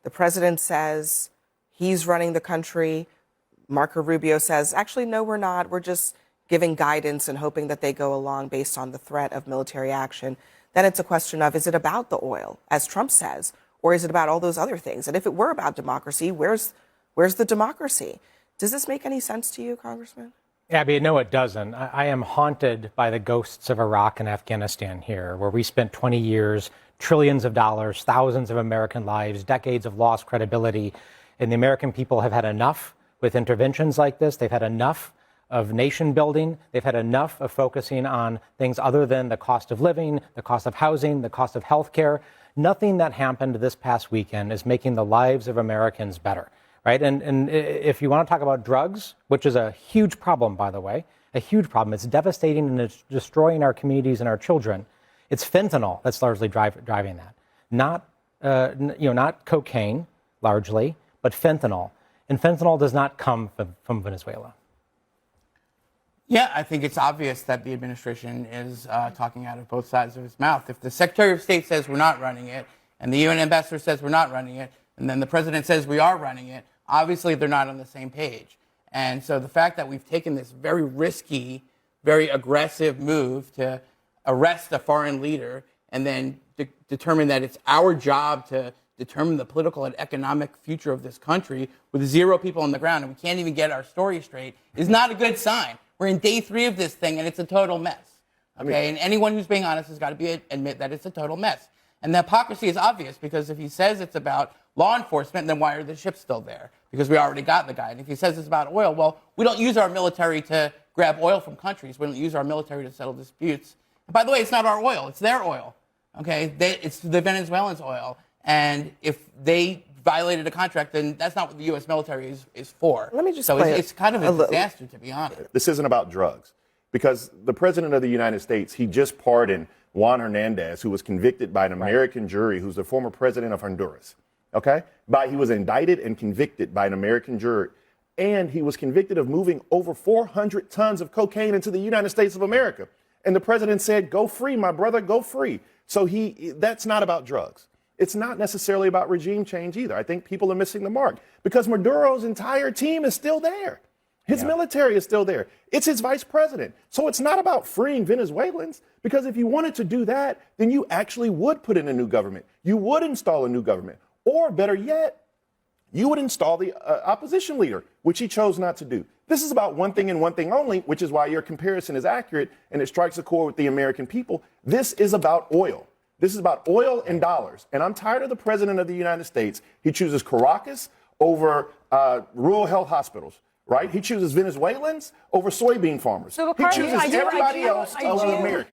The president says he's running the country. Marco Rubio says, actually, no, we're not. We're just giving guidance and hoping that they go along based on the threat of military action. Then it's a question of, is it about the oil, as Trump says, or is it about all those other things? And if it were about democracy, where's the democracy? Does this make any sense to you, Congressman? Abby, no, it doesn't. I am haunted by the ghosts of Iraq and Afghanistan here, where we spent 20 years, trillions of dollars, thousands of American lives, decades of lost credibility. And the American people have had enough with interventions like this. They've had enough of nation building. They've had enough of focusing on things other than the cost of living, the cost of housing, the cost of health care. Nothing that happened this past weekend is making the lives of Americans better. Right. And if you want to talk about drugs, which is a huge problem, by the way, a huge problem, it's devastating and it's destroying our communities and our children. It's fentanyl that's largely driving that, not cocaine largely, but fentanyl. And fentanyl does not come from Venezuela. Yeah, I think it's obvious that the administration is talking out of both sides of its mouth. If the Secretary of State says we're not running it, and the UN ambassador says we're not running it, and then the president says we are running it, obviously they're not on the same page. And so the fact that we've taken this very risky, very aggressive move to arrest a foreign leader and then determine that it's our job to determine the political and economic future of this country with 0 people on the ground and we can't even get our story straight is not a good sign. We're in day 3 of this thing and it's a total mess. Okay, and anyone who's being honest has got to admit that it's a total mess. And the hypocrisy is obvious because if he says it's about law enforcement, then why are the ships still there? Because we already got the guy. And if he says it's about oil, well, we don't use our military to grab oil from countries. We don't use our military to settle disputes. And by the way, it's not our oil. It's their oil. Okay, it's the Venezuelans' oil. And if they violated a contract, then that's not what the U.S. military is for. Let me just so it's kind of a disaster, to be honest. This isn't about drugs. Because the president of the United States, he just pardoned Juan Hernandez, who was convicted by an American jury, who's the former president of Honduras. Okay? He was indicted and convicted by an American jury. And he was convicted of moving over 400 tons of cocaine into the United States of America. And the president said, go free, my brother, go free. So that's not about drugs. It's not necessarily about regime change either. I think people are missing the mark because Maduro's entire team is still there. His military is still there. It's his vice president. So it's not about freeing Venezuelans, because if you wanted to do that, then you actually would put in a new government. You would install a new government. Or better yet, you would install the opposition leader, which he chose not to do. This is about one thing and one thing only, which is why your comparison is accurate and it strikes a chord with the American people. This is about oil. This is about oil and dollars. And I'm tired of the president of the United States. He chooses Caracas over rural health hospitals. Right? He chooses Venezuelans over soybean farmers. So, he chooses everybody else over America.